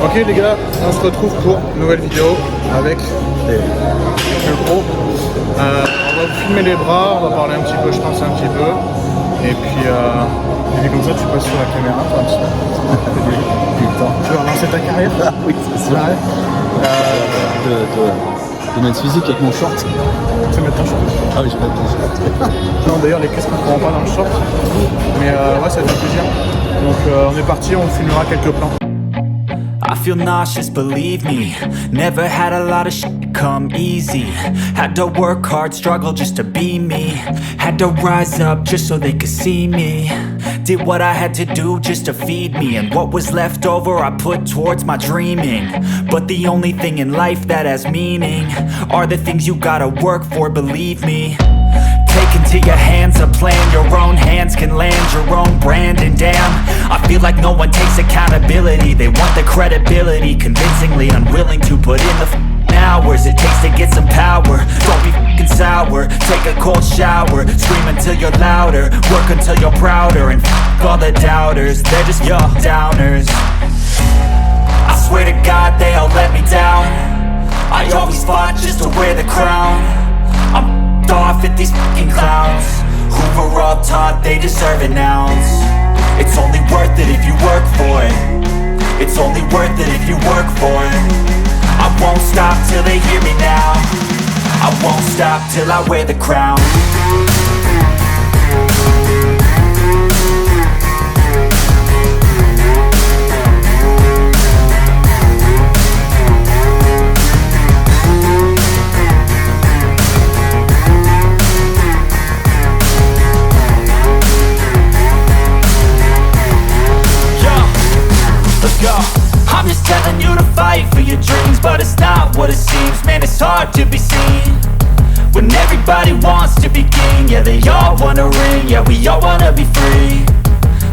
Ok les gars, on se retrouve pour une nouvelle vidéo avec les plus gros. On va vous filmer les bras, on va parler un petit peu, je pense un petit peu. Et puis comme ça tu passes sur la caméra toi, un petit peu. Putain. Tu vas lancer ta carrière. Ah oui, c'est sûr. Ouais. De mettre physique avec mon short. Tu vas mettre ton short. Ah oui, je vais mettre mon short. Non d'ailleurs les casques ne prendront pas dans le short. Mais ouais ça fait plaisir. Donc on est parti, on filmera quelques plans. I feel nauseous, believe me. Never had a lot of shit come easy. Had to work hard, struggle just to be me. Had to rise up just so they could see me. Did what I had to do just to feed me. And what was left over I put towards my dreaming. But the only thing in life that has meaning are the things you gotta work for, believe me. Take into your hands a plan. Your own hands can land your own brand. And damn, I feel like no one takes accountability. They want the credibility, convincingly unwilling to put in the hours it takes to get some power. Don't be f***ing sour. Take a cold shower. Scream until you're louder. Work until you're prouder. And f*** all the doubters, they're just your downers. I swear to God they all let me down. I always fought just to wear the crown. I'm off at these fucking clowns who were all taught they deserve an ounce. It's only worth it if you work for it. It's only worth it if you work for it. I won't stop till they hear me now. I won't stop till I wear the crown. I'm just telling you to fight for your dreams, but it's not what it seems. Man, it's hard to be seen when everybody wants to be king. Yeah, they all wanna ring, yeah, we all wanna be free.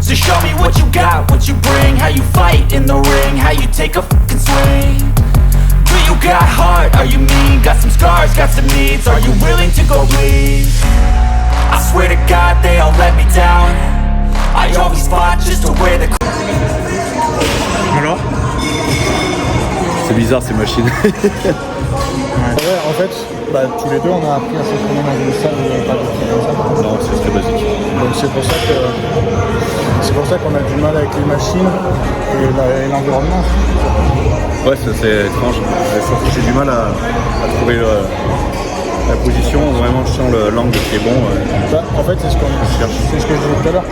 So show me what you got, what you bring. How you fight in the ring, how you take a fucking swing. Do you got heart, are you mean? Got some scars, got some needs, are you willing to go bleed? I swear to God they all let me down. I always fought just to wear the crown. Alors C'est bizarre ces machines. ouais, en fait, tous les deux on a appris à s'entraîner dans une salle pas de ski comme ça. Non, c'est très basique. Donc c'est pour ça qu'on a du mal avec les machines et l'environnement. Ouais, ça c'est étrange. J'ai du mal à trouver la position, vraiment je sens l'angle qui est bon. En fait c'est ce que je disais tout à l'heure.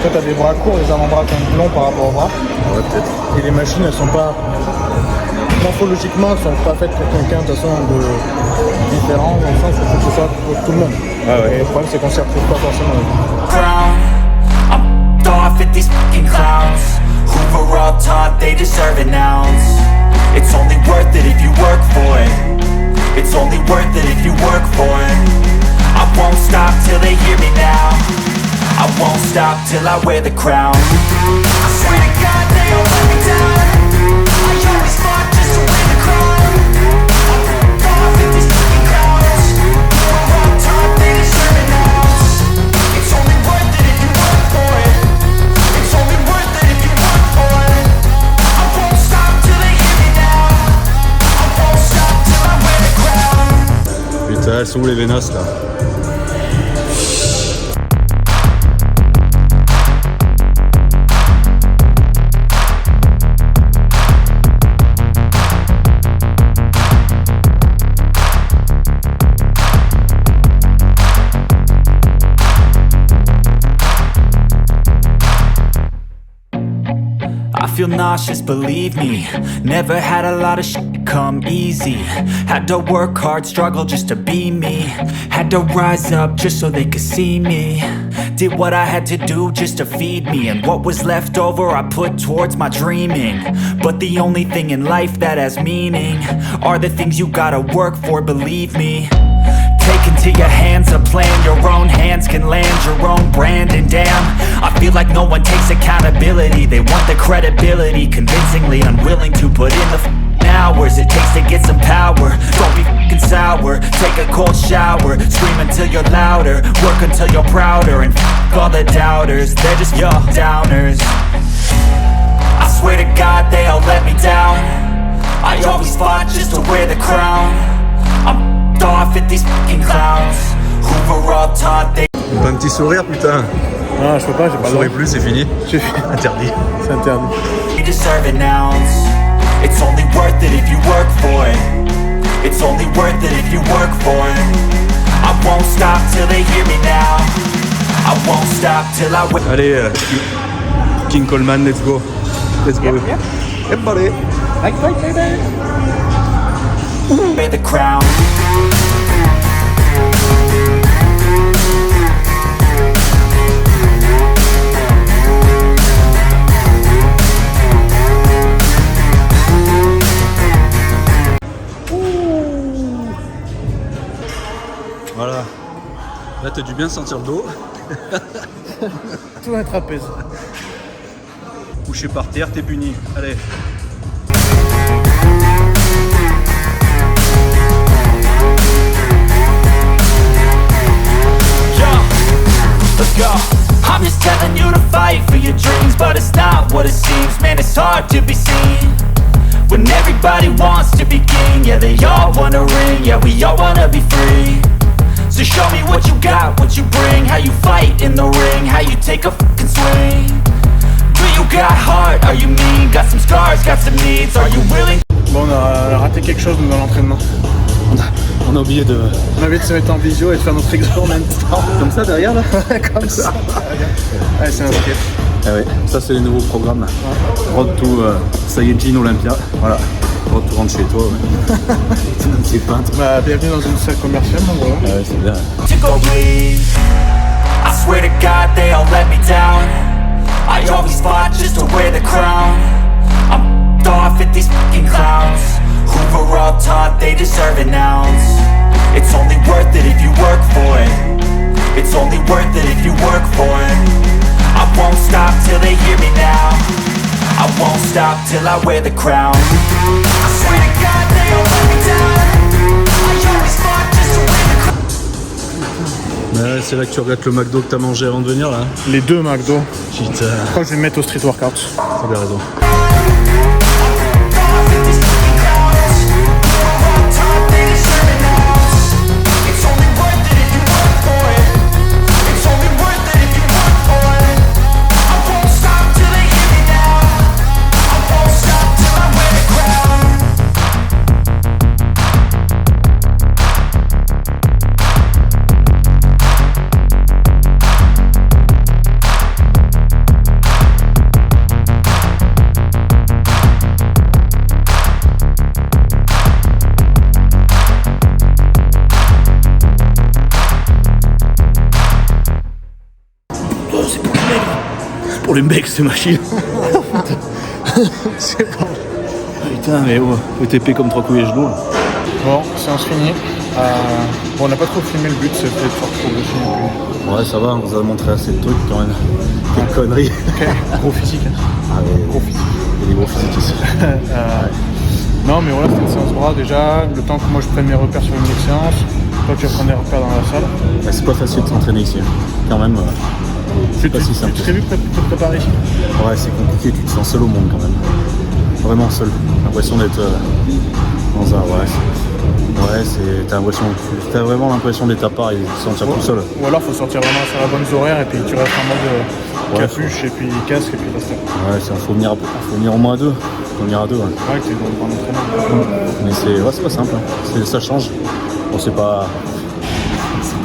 Toi tu as des bras courts, les avant-bras sont longs par rapport aux bras. Ouais, peut-être. Et les machines elles sont pas... Morphologiquement elles sont pas faites pour quelqu'un de toute façon de différent, dans le sens où il faut que ce soit pour tout le monde. Ah ouais. Et le problème c'est qu'on s'y retrouve pas forcément. I'm off at these fucking clowns who were all taught they deserve an ounce. It's only worth it if you work for it. It's only worth it if you work for it. I won't stop till they hear me now. I won't stop till I wear the crown. I swear to God they all let me down. I always fought just to wear the crown. I'm off at these fucking clowns who were all taught they deserve an ounce. It's only worth it if you work for it. It's only worth it if you work for it. I won't stop till they hear me now. I won't stop till I wear the crown. Putain, elles sont où les vénasses là? I feel nauseous, believe me. Never had a lot of shit come easy. Had to work hard, struggle just to be me. Had to rise up just so they could see me. Did what I had to do just to feed me. And what was left over I put towards my dreaming. But the only thing in life that has meaning are the things you gotta work for, believe me. Take into your hands a plan. Your own hands can land your own brand. And damn, I feel like no one takes accountability. They want the credibility, convincingly unwilling to put in the hours it takes to get some power. Don't be f***ing sour. Take a cold shower. Scream until you're louder. Work until you're prouder. And f*** all the doubters, they're just your downers. I swear to God they all let me down. I always fought just to wear the crown. I'm off at these fucking clowns who were all taught they Pas un petit sourire, putain. Non, je peux pas, j'ai pas le droit. Souris plus, c'est fini. J'ai fait- Interdit. C'est interdit. deserve an ounce. It's only worth it if you work for it. It's only worth it if you work for it. I won't stop till they hear me now. I won't stop till I win. Allez, King Coleman, let's go. Let's go. Yep, buddy. Wear the crown. Voilà. Là, t'as dû bien sentir le dos. Tout un trapèze. Couché par terre, t'es puni. Allez. Let's go. I'm just telling you to fight for your dreams, but it's not what it seems. Man, it's hard to be seen when everybody wants to be king. Yeah, they all wanna ring. Yeah, we all wanna be free. So show me what you got, what you bring. How you fight in the ring, how you take a fucking swing. Do you got heart? Are you mean? Got some scars, got some needs. Are you willing? Bon, on a raté quelque chose nous, dans l'entraînement. On a oublié de... On avait de se mettre en visio et de faire notre exo en même temps. Comme ça, derrière, là. Comme ça. Ouais, c'est un skate. Ah ouais, ça c'est les nouveaux programmes. Road to Saiyajin Olympia. Voilà. Road to rentre chez toi. Ouais. C'est peintre. Bah, bienvenue dans une salle commerciale, mon gros. Ah ouais, c'est bien. To go leave. I swear to God they all let me down. I always fought just to wear the crown. I'm off at these fucking clowns who were all taught they deserve an ounce. It's only worth it if you work for it. It's only worth it if you work for it. I won't stop till they hear me now. I won't stop till I wear the crown. I swear to God they all let me down. I always fought just to wear the crown. Ouais, c'est là que tu regrettes le McDo que t'as mangé avant de venir, là. Les deux McDo. Putain, Je crois que je vais me mettre au street workout. t'as bien raison. Pour les mecs, c'est machine. C'est bon. Putain, mais oh, ETP comme 3 couilles et genoux. Là. Bon, séance finie. Bon, on n'a pas trop filmé le but, c'est peut-être fort trop de filmer. Ouais, ça va, on vous a montré assez de trucs quand même. Quelle connerie. Ok, gros physique. Hein. Ah ouais, Gros physique. il y a des gros physiques ici. Non, mais voilà, c'était une séance bras déjà. Le temps que moi je prenne mes repères sur une autre séance. Toi, tu vas prendre des repères dans la salle. Ouais, c'est pas facile de s'entraîner ici. Quand même, c'est pas si simple. Tu t'es vu te préparer ici? Ouais, c'est compliqué, tu te sens seul au monde quand même. Vraiment seul. T'as l'impression d'être dans un... Ouais, t'as vraiment l'impression d'être à part et de te sentir tout seul. Ou alors faut sortir vraiment sur la bonne horaire et puis tu restes en mode capuche et puis casque et puis basta. Ouais, faut venir au moins à deux. Faut venir à deux, ouais. Ouais, que t'es dans l'entraînement. Mais c'est pas simple. Hein. Ça change. Bon, c'est pas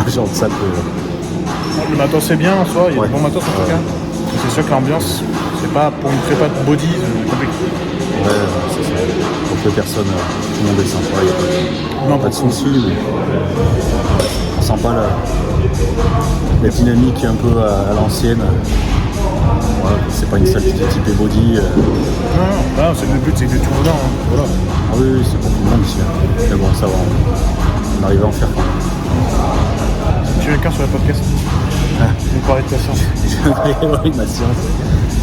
le genre de salle que... Le matos c'est bien en soi, il y a Ouais. du bon matos en tout cas. C'est sûr que l'ambiance, c'est pas pour une prépa de body compliqué. Ouais, c'est ça. Donc les personnes, tout le monde est sympa, il n'y a pas de soucis. Mais... On sent pas la dynamique un peu à l'ancienne. Voilà, c'est pas une salle qui est typée body. Non, c'est le but, c'est que du tout dedans. Hein. Voilà. Ah oui, c'est pour tout le monde ici. Mais bon, ça va, on arrive à en faire. Tu veux quelqu'un sur le podcast? Vous parlez de patience. Oui, ma science.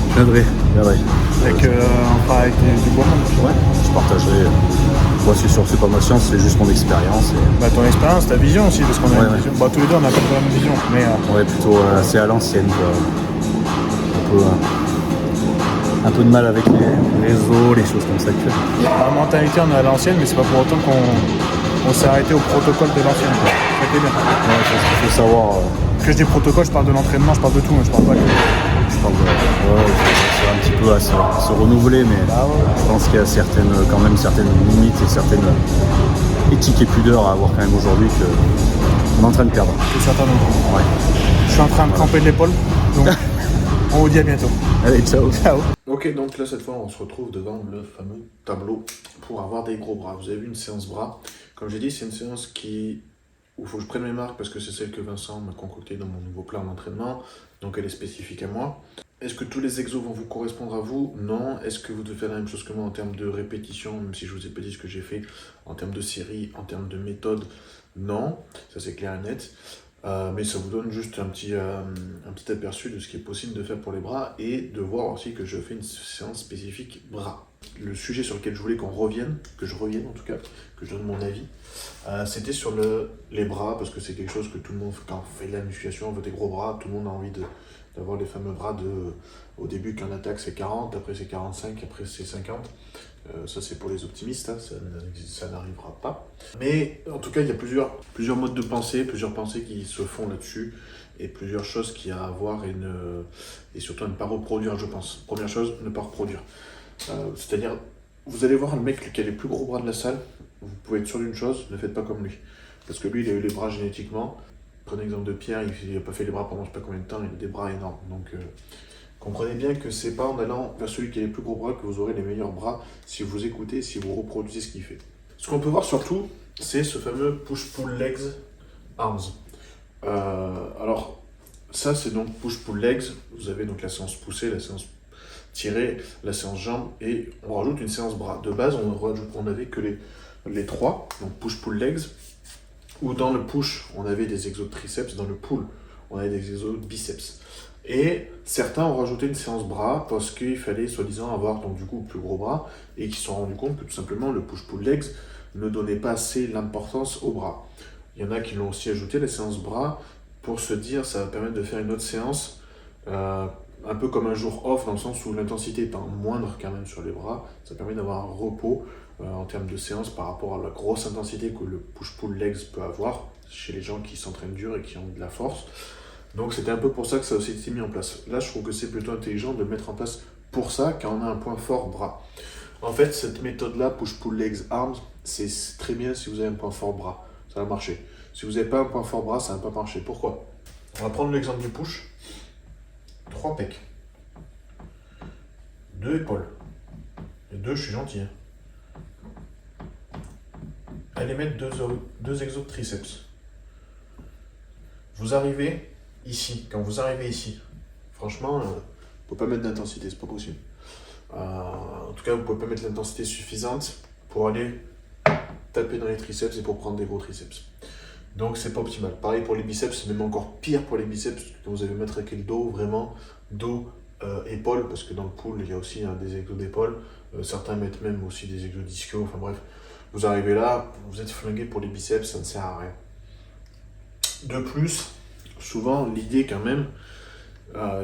Je viendrai. Avec, on parle avec du bois. Ouais, je partagerai. Moi, c'est pas ma science, c'est juste mon expérience. Et... Bah, ton expérience, ta vision aussi, parce qu'on a Ouais, une vision. Bah, tous les deux, on a pas la même vision. Mais, ouais, plutôt assez à l'ancienne, quoi. Un peu un peu de mal avec les réseaux, les choses comme ça que Par mentalité, on est à l'ancienne, mais c'est pas pour autant qu'on s'est arrêté au protocole de l'ancienne. Ça qui est bien. il faut savoir. Quand je dis protocole, je parle de l'entraînement, je parle de tout, mais je parle pas que. Je parle c'est un petit peu à se renouveler, mais je pense qu'il y a quand même certaines limites et certaines éthiques et pudeurs à avoir quand même aujourd'hui qu'on est en train de perdre. C'est certain. Ouais. Je suis en train de cramper de l'épaule, donc on vous dit à bientôt. Allez, ciao. Ciao. Ok, donc là cette fois on se retrouve devant le fameux tableau pour avoir des gros bras. Vous avez vu une séance bras. Comme j'ai dit, c'est une séance où il faut que je prenne mes marques parce que c'est celle que Vincent m'a concoctée dans mon nouveau plan d'entraînement. Donc elle est spécifique à moi. Est-ce que tous les exos vont vous correspondre à vous? Non. Est-ce que vous devez faire la même chose que moi en termes de répétition, même si je vous ai pas dit ce que j'ai fait en termes de série, en termes de méthode? Non, ça c'est clair et net. Mais ça vous donne juste un petit aperçu de ce qui est possible de faire pour les bras et de voir aussi que je fais une séance spécifique bras. Le sujet sur lequel je voulais que je revienne en tout cas, que je donne mon avis, c'était sur les bras, parce que c'est quelque chose que tout le monde, quand on fait de la musculation, on veut des gros bras, tout le monde a envie d'avoir les fameux bras au début quand on attaque c'est 40, après c'est 45, après c'est 50. Ça c'est pour les optimistes, hein, ça n'arrivera pas. Mais en tout cas il y a plusieurs modes de pensée, plusieurs pensées qui se font là-dessus et plusieurs choses qu'il y a à voir et surtout à ne pas reproduire, je pense. Première chose, ne pas reproduire. C'est-à-dire, vous allez voir le mec qui a les plus gros bras de la salle, vous pouvez être sûr d'une chose, ne faites pas comme lui. Parce que lui il a eu les bras génétiquement. Prenez l'exemple de Pierre, il n'a pas fait les bras pendant je sais pas combien de temps, il a des bras énormes. Donc comprenez bien que c'est pas en allant vers celui qui a les plus gros bras que vous aurez les meilleurs bras si vous écoutez, si vous reproduisez ce qu'il fait. Ce qu'on peut voir surtout, c'est ce fameux push-pull legs arms. Alors, ça c'est donc push-pull legs. Vous avez donc la séance poussée, la séance tirée, la séance jambes et on rajoute une séance bras. De base, on n'avait que les trois, donc push-pull legs. Ou dans le push, on avait des exos de triceps, dans le pull, on avait des exos de biceps. Et certains ont rajouté une séance bras parce qu'il fallait soi-disant avoir donc du coup plus gros bras et qui se sont rendus compte que tout simplement le push-pull legs ne donnait pas assez l'importance aux bras. Il y en a qui l'ont aussi ajouté la séance bras pour se dire ça va permettre de faire une autre séance un peu comme un jour off dans le sens où l'intensité étant moindre quand même sur les bras, ça permet d'avoir un repos en termes de séance par rapport à la grosse intensité que le push-pull legs peut avoir chez les gens qui s'entraînent dur et qui ont de la force. Donc c'était un peu pour ça que ça a aussi été mis en place. Là je trouve que c'est plutôt intelligent de le mettre en place pour ça quand on a un point fort bras. En fait cette méthode là, push-pull legs arms, c'est très bien si vous avez un point fort bras, ça va marcher. Si vous n'avez pas un point fort bras, ça ne va pas marcher. Pourquoi? On va prendre l'exemple du push. 3 pecs. 2 épaules. Et 2, je suis gentil. Hein. Allez mettre 2 exos de triceps. Vous arrivez ici. Quand vous arrivez ici, franchement, vous ne pouvez pas mettre d'intensité, c'est pas possible. En tout cas, vous ne pouvez pas mettre l'intensité suffisante pour aller taper dans les triceps et pour prendre des gros triceps. Donc c'est pas optimal. Pareil pour les biceps, c'est même encore pire pour les biceps quand vous allez mettre avec le dos, vraiment dos, épaules, parce que dans le pull il y a aussi des exos d'épaule. Certains mettent même aussi des exos d'ischio, enfin bref. Vous arrivez là, vous êtes flingué pour les biceps, ça ne sert à rien. De plus, souvent l'idée quand même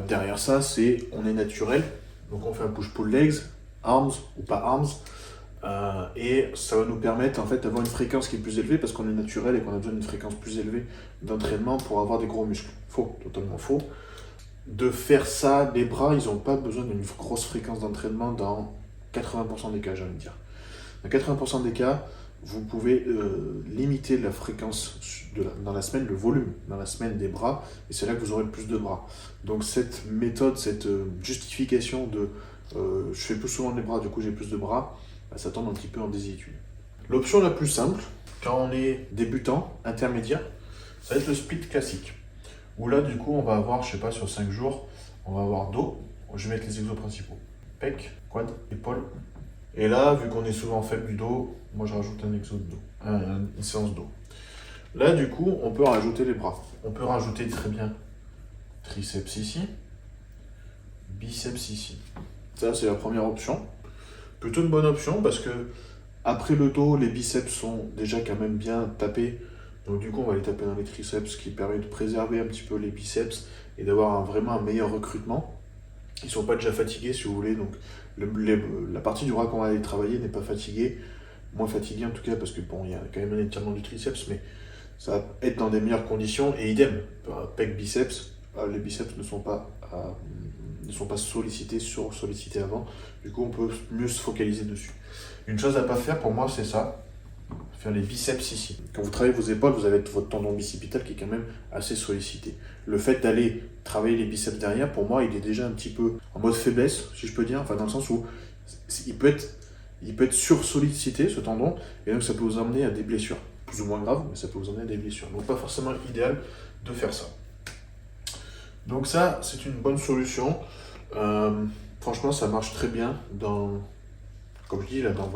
derrière ça, c'est on est naturel, donc on fait un push-pull legs, arms ou pas arms. Et ça va nous permettre en fait d'avoir une fréquence qui est plus élevée parce qu'on est naturel et qu'on a besoin d'une fréquence plus élevée d'entraînement pour avoir des gros muscles. Faux, totalement faux. De faire ça, les bras, ils n'ont pas besoin d'une grosse fréquence d'entraînement dans 80% des cas, j'ai envie de dire. Dans 80% des cas, vous pouvez limiter la fréquence dans la semaine, le volume dans la semaine des bras, et c'est là que vous aurez le plus de bras. Donc cette méthode, cette justification de je fais plus souvent les bras, du coup j'ai plus de bras, ça tombe un petit peu en désuétude. L'option la plus simple, quand on est débutant, intermédiaire, ça va être le split classique. Où là, du coup, on va avoir, je sais pas, sur 5 jours, on va avoir dos, je vais mettre les exos principaux. Pec, quad, épaule. Et là, vu qu'on est souvent faible du dos, moi je rajoute un exo de dos, une séance dos. Là, du coup, on peut rajouter les bras. On peut rajouter très bien triceps ici, biceps ici. Ça, c'est la première option. Plutôt une bonne option parce que après le dos, les biceps sont déjà quand même bien tapés. Donc du coup, on va les taper dans les triceps, ce qui permet de préserver un petit peu les biceps et d'avoir vraiment un meilleur recrutement. ils sont pas déjà fatigués si vous voulez, donc la partie du bras qu'on va aller travailler n'est pas fatiguée, moins fatiguée en tout cas, parce que bon, il y a quand même un étirement du triceps, mais ça va être dans des meilleures conditions, et idem, pec biceps, les biceps ne sont pas sollicités, sursollicités avant, du coup on peut mieux se focaliser dessus. Une chose à pas faire pour moi, c'est ça, faire les biceps ici. Quand vous travaillez vos épaules, vous avez votre tendon bicipital qui est quand même assez sollicité. Le fait d'aller travailler les biceps derrière, pour moi, il est déjà un petit peu en mode faiblesse, si je peux dire, enfin dans le sens où il peut être sursollicité, ce tendon, et donc ça peut vous amener à des blessures, plus ou moins graves, mais ça peut vous amener à des blessures. Donc pas forcément idéal de faire ça. Donc ça, c'est une bonne solution. Franchement, ça marche très bien comme je dis, là, dans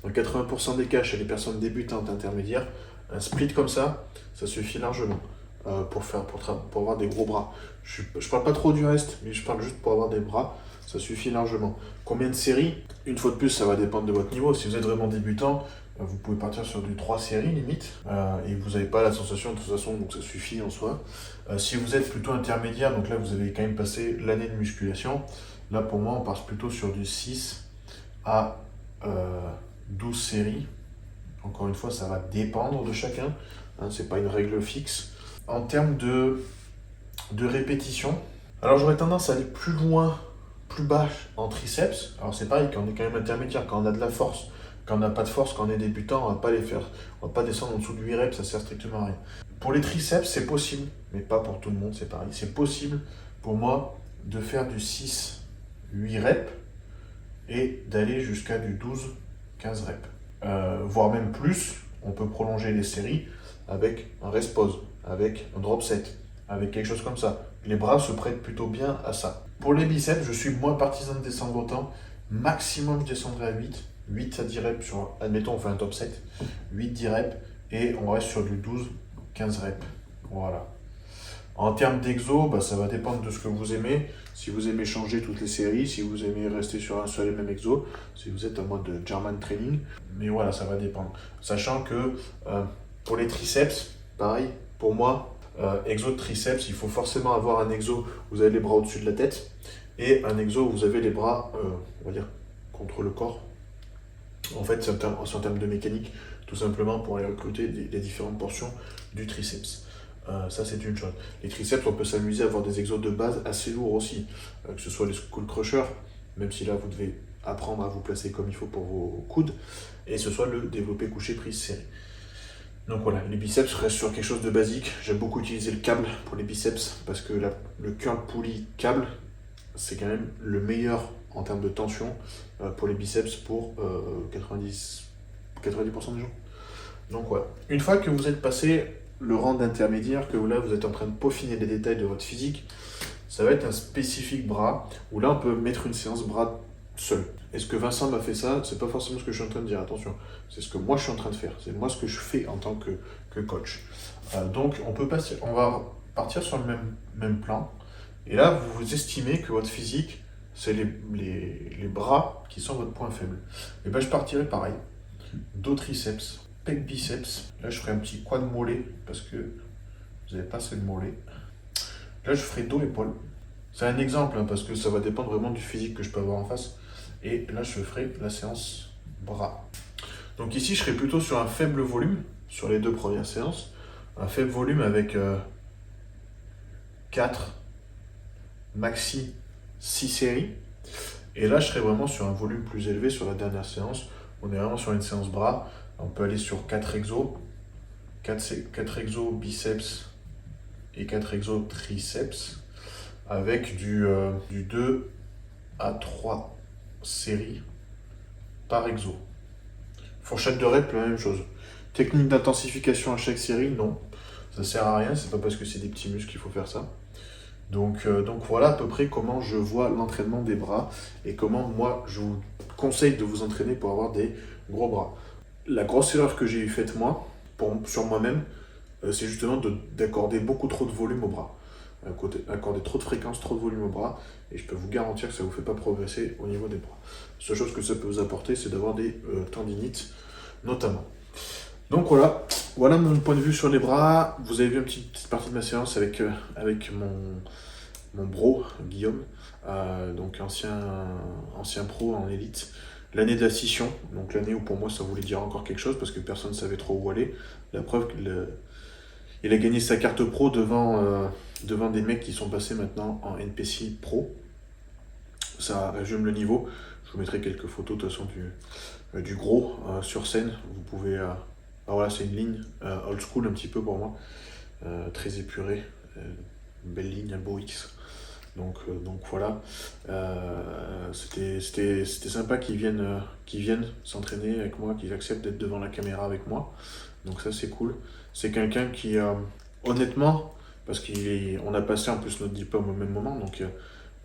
80% des cas chez les personnes débutantes intermédiaires. Un split comme ça suffit largement pour avoir des gros bras. Je parle pas trop du reste, mais je parle juste pour avoir des bras, ça suffit largement. Combien de séries? Une fois de plus, ça va dépendre de votre niveau. Si vous êtes vraiment débutant, vous pouvez partir sur du 3 séries limite, et vous n'avez pas la sensation de toute façon, donc ça suffit en soi. Si vous êtes plutôt intermédiaire, donc là vous avez quand même passé l'année de musculation, là pour moi on part plutôt sur du 6 à 12 séries. Encore une fois, ça va dépendre de chacun, c'est pas une règle fixe. En termes de répétition, alors j'aurais tendance à aller plus loin, plus bas en triceps. Alors c'est pareil, quand on est quand même intermédiaire, quand on a de la force, quand on n'a pas de force, quand on est débutant, on va pas descendre en dessous de 8 reps, ça sert strictement à rien. Pour les triceps, c'est possible, mais pas pour tout le monde, c'est pareil. C'est possible pour moi de faire du 6-8 reps et d'aller jusqu'à du 12-15 reps. Voire même plus, on peut prolonger les séries avec un rest pause, avec un drop set, avec quelque chose comme ça. Les bras se prêtent plutôt bien à ça. Pour les biceps, je suis moins partisan de descendre autant. Maximum, je descendrai à 8 à 10 reps sur, admettons, on fait un top 7, 8-10 reps, et on reste sur du 12-15 reps. Voilà. En termes d'exo, ça va dépendre de ce que vous aimez. Si vous aimez changer toutes les séries, si vous aimez rester sur un seul et même exo, si vous êtes en mode German training, mais voilà, ça va dépendre. Sachant que pour les triceps, pareil, pour moi, exo de triceps, il faut forcément avoir un exo où vous avez les bras au-dessus de la tête, et un exo où vous avez les bras, on va dire, contre le corps. En fait, c'est en termes de mécanique, tout simplement pour aller recruter les différentes portions du triceps. Ça, c'est une chose. Les triceps, on peut s'amuser à avoir des exos de base assez lourds aussi, que ce soit les skull crushers, même si là, vous devez apprendre à vous placer comme il faut pour vos coudes, et ce soit le développé couché prise serré. Donc voilà, les biceps restent sur quelque chose de basique. J'aime beaucoup utiliser le câble pour les biceps, parce que le curl pulley câble, c'est quand même le meilleur en termes de tension pour les biceps pour 90% des gens. Donc voilà. Une fois que vous êtes passé le rang d'intermédiaire, que là vous êtes en train de peaufiner les détails de votre physique, ça va être un spécifique bras, où là on peut mettre une séance bras seul. Est-ce que Vincent m'a fait ça? C'est pas forcément ce que je suis en train de dire, attention. C'est ce que moi je suis en train de faire. C'est moi ce que je fais en tant que coach. Donc on va partir sur le même plan. Et là, vous estimez que votre physique, c'est les bras qui sont votre point faible. Et ben je partirai pareil. Dos triceps, pec biceps. Là, je ferai un petit quad mollet parce que vous n'avez pas assez de mollet. Là, je ferai dos épaule. C'est un exemple parce que ça va dépendre vraiment du physique que je peux avoir en face. Et là, je ferai la séance bras. Donc ici, je serai plutôt sur un faible volume sur les 2 premières séances. Un faible volume avec 4, maxi 6 séries. Et là, je serai vraiment sur un volume plus élevé sur la dernière séance. On est vraiment sur une séance bras. On peut aller sur 4 exos. 4 exos biceps et 4 exos triceps. Avec du 2 à 3 séries par exo. Fourchette de rep, la même chose. Technique d'intensification à chaque série, non. Ça sert à rien, c'est pas parce que c'est des petits muscles qu'il faut faire ça. Donc voilà à peu près comment je vois l'entraînement des bras et comment moi je vous conseille de vous entraîner pour avoir des gros bras. La grosse erreur que j'ai faite moi, sur moi-même, c'est justement d'accorder beaucoup trop de volume aux bras. Accorder trop de fréquence, trop de volume aux bras, et je peux vous garantir que ça ne vous fait pas progresser au niveau des bras. La seule chose que ça peut vous apporter, c'est d'avoir des tendinites, notamment. Donc voilà mon point de vue sur les bras. Vous avez vu une petite partie de ma séance avec mon bro, Guillaume, donc ancien pro en élite. L'année de la scission, donc l'année où pour moi ça voulait dire encore quelque chose parce que personne ne savait trop où aller. La preuve qu'il a gagné sa carte pro devant des mecs qui sont passés maintenant en NPC pro. Ça résume le niveau. Je vous mettrai quelques photos de toute façon du gros sur scène. Vous pouvez... voilà, c'est une ligne old school un petit peu pour moi. Très épurée. Une belle ligne, un beau X. Donc voilà. C'était sympa qu'ils viennent s'entraîner avec moi, qu'ils acceptent d'être devant la caméra avec moi. Donc ça c'est cool. C'est quelqu'un qui, honnêtement, parce qu'on a passé en plus notre diplôme au même moment, donc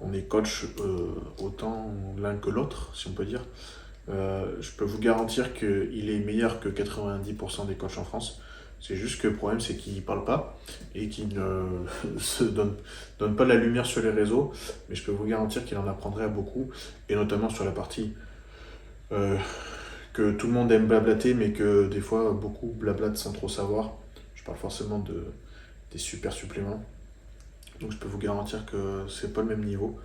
on est coach autant l'un que l'autre, si on peut dire. Je peux vous garantir qu'il est meilleur que 90% des coachs en France. C'est juste que le problème, c'est qu'il ne parle pas et qu'il ne se donne pas la lumière sur les réseaux. Mais je peux vous garantir qu'il en apprendrait à beaucoup, et notamment sur la partie que tout le monde aime blablater, mais que des fois, beaucoup blablatent sans trop savoir. Je parle forcément des super suppléments. Donc je peux vous garantir que c'est pas le même niveau.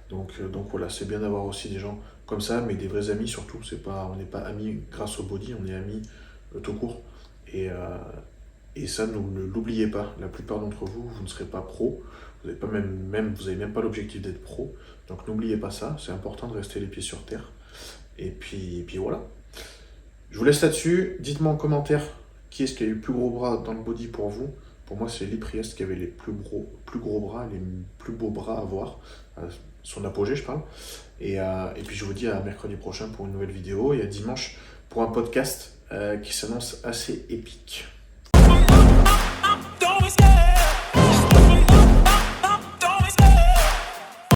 Donc voilà, c'est bien d'avoir aussi des gens comme ça, mais des vrais amis surtout. On n'est pas amis grâce au body, on est amis tout court. Et ça, ne l'oubliez pas. La plupart d'entre vous, vous ne serez pas pro. Vous n'avez même pas l'objectif d'être pro. Donc n'oubliez pas ça. C'est important de rester les pieds sur terre. Et puis voilà. Je vous laisse là-dessus. Dites-moi en commentaire qui est-ce qui a eu le plus gros bras dans le body pour vous. Pour moi, c'est Lee Priest qui avait les plus gros bras, les plus beaux bras à voir. Son apogée, je parle. Et puis je vous dis à mercredi prochain pour une nouvelle vidéo et à dimanche pour un podcast qui s'annonce assez épique.